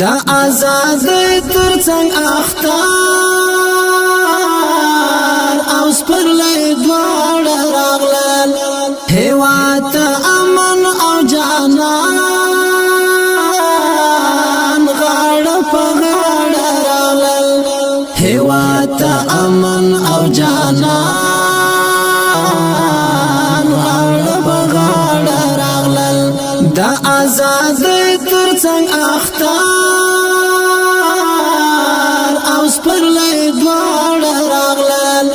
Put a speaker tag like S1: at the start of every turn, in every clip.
S1: دا آزاد ترڅنګ اختار او سپرلی دواړه راغلل هیواد ته امن او جانان غاړه په غاړه راغلل هیواد ته امن او جانان غاړه په غاړه راغلل دا آزاد ترڅنګ اختار او سپرلی دواړه راغلل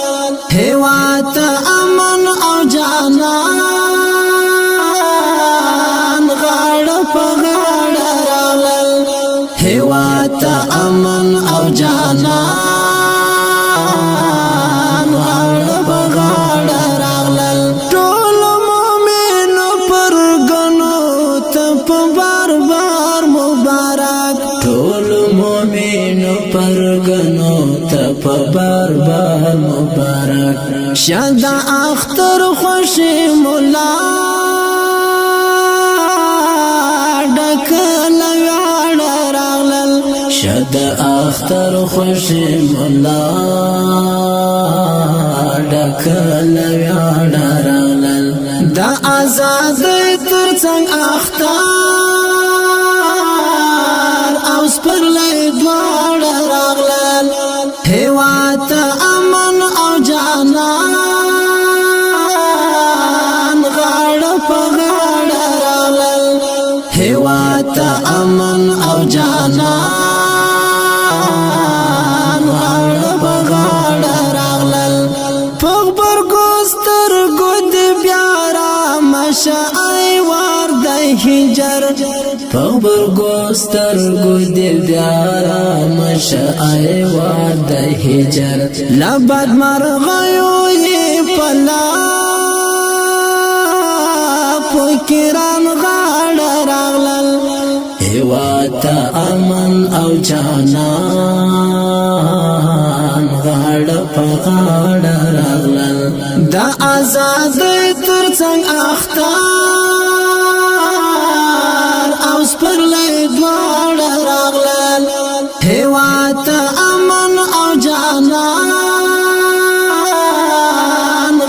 S1: هیواد ته امن او جانان غاړه په غاړه راغلل هیواد ته امن او جانان غاړه په غاړه راغلل ټول مومنو پرګنو ته په بار بار مبارک ټول مومنو پرګنو ته په بار بار مبارک شاد اختر خوشی مولا ډکل ویاړ راغلل شاد اختر خوشی مولا ډکل ویاړ راغلل دا آزاد ترڅنګ اختار او سپرلی دواړه راغلل هیواد ته امن او جانان غاړه په غاړه راغلل هیواد ته امن او جانان غاړه په غاړه راغلل په غبرګو سترګو د بیا رامشه ایوار د هجر په غبرګو سترګو د بیا رامشه ایوار د هجر لبد مرغیو یې په لاپو کې رانغاړه راغلل هیواد ته امن او جانان غاړه په غاړه راغلل دا آزاد ترڅنګ اختار او سپرلی دواړه راغلل هیواد ته امن او جانان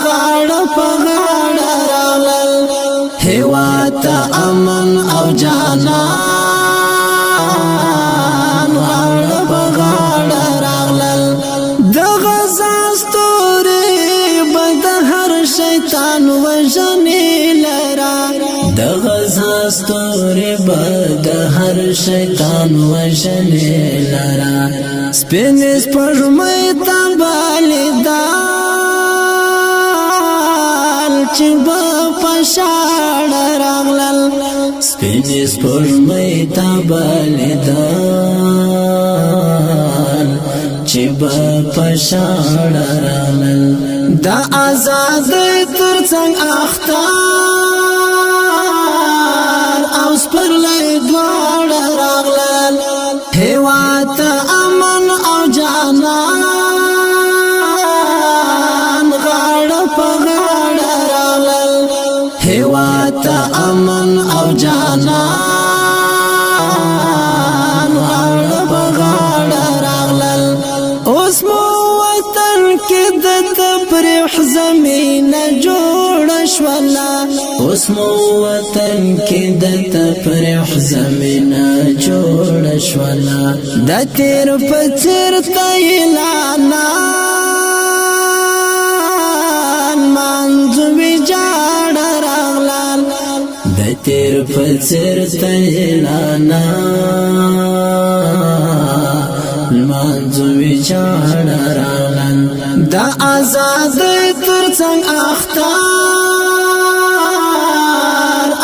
S1: غاړه په غاړه راغلل هیواد ته امن او جانان غاړه په غاړه راغلل د غزا ستوري به د هر شیطان وژنې لرا د غزا ستوري به د هر شیطان وژنې لرا سپین سپوږمۍ ته بلیدال چې به په شاړه راغلل سپین سپوږمۍ ته بلیدال چې به په شاړه راغلل دا آزاد ترڅنګ اختار او سپرلی دواړه راغلل هیواد ته امن او جانان غاړه په غاړه راغلل هیواد ته امن او جانان غاړه په غاړه راغلل اوس مو وطن کې د تفریح زمینه جوړه شوله اوس مو وطن کې د تفریح زمینه جوړه شوله د تیر په څیر ته اعلانان منځو ویجاړه راغلل د تیر په څیر ته اعلانان منځو ویجاړه راغلل دا آزاد ترڅنګ اختار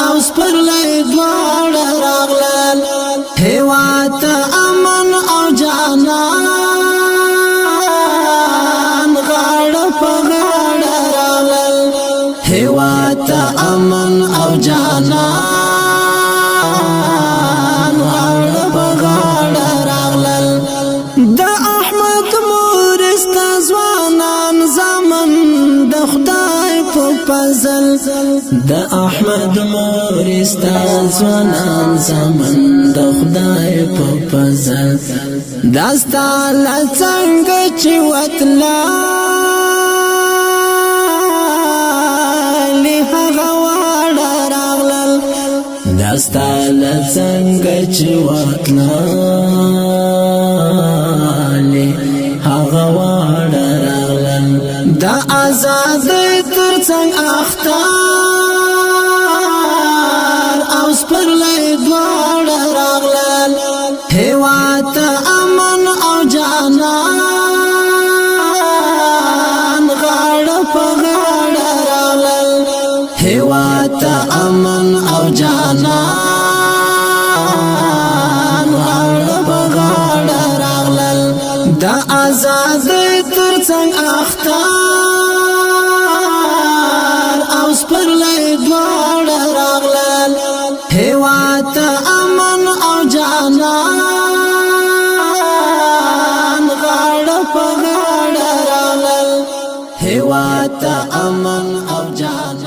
S1: او سپرلی دواړه راغلل هیواد ته امن او جانان غاړه په غاړه راغلل هیواد ته امن او جانان غاړه په غاړه راغلل د احمد مور استازوانان زمن د خدای په فضل د احمد مور استازوانان زمن د خدای په فضل داستا لڅنګ چې وتلا هغه واړه راغلل داستا لڅنګ چې وتلا هغه واړه راغلل د آزاد ترڅنګ اختار او سپرلی دواړه راغلل هیواد امن او جانان غاړه په غاړه راغلل هیواد امن او جانان غاړه په غاړه راغلل د آزاد ترڅنګ اختار او سپرلی دواړه راغلل هیواد امن او جانان غاړه په غاړه راغلل هیواد امن او جانان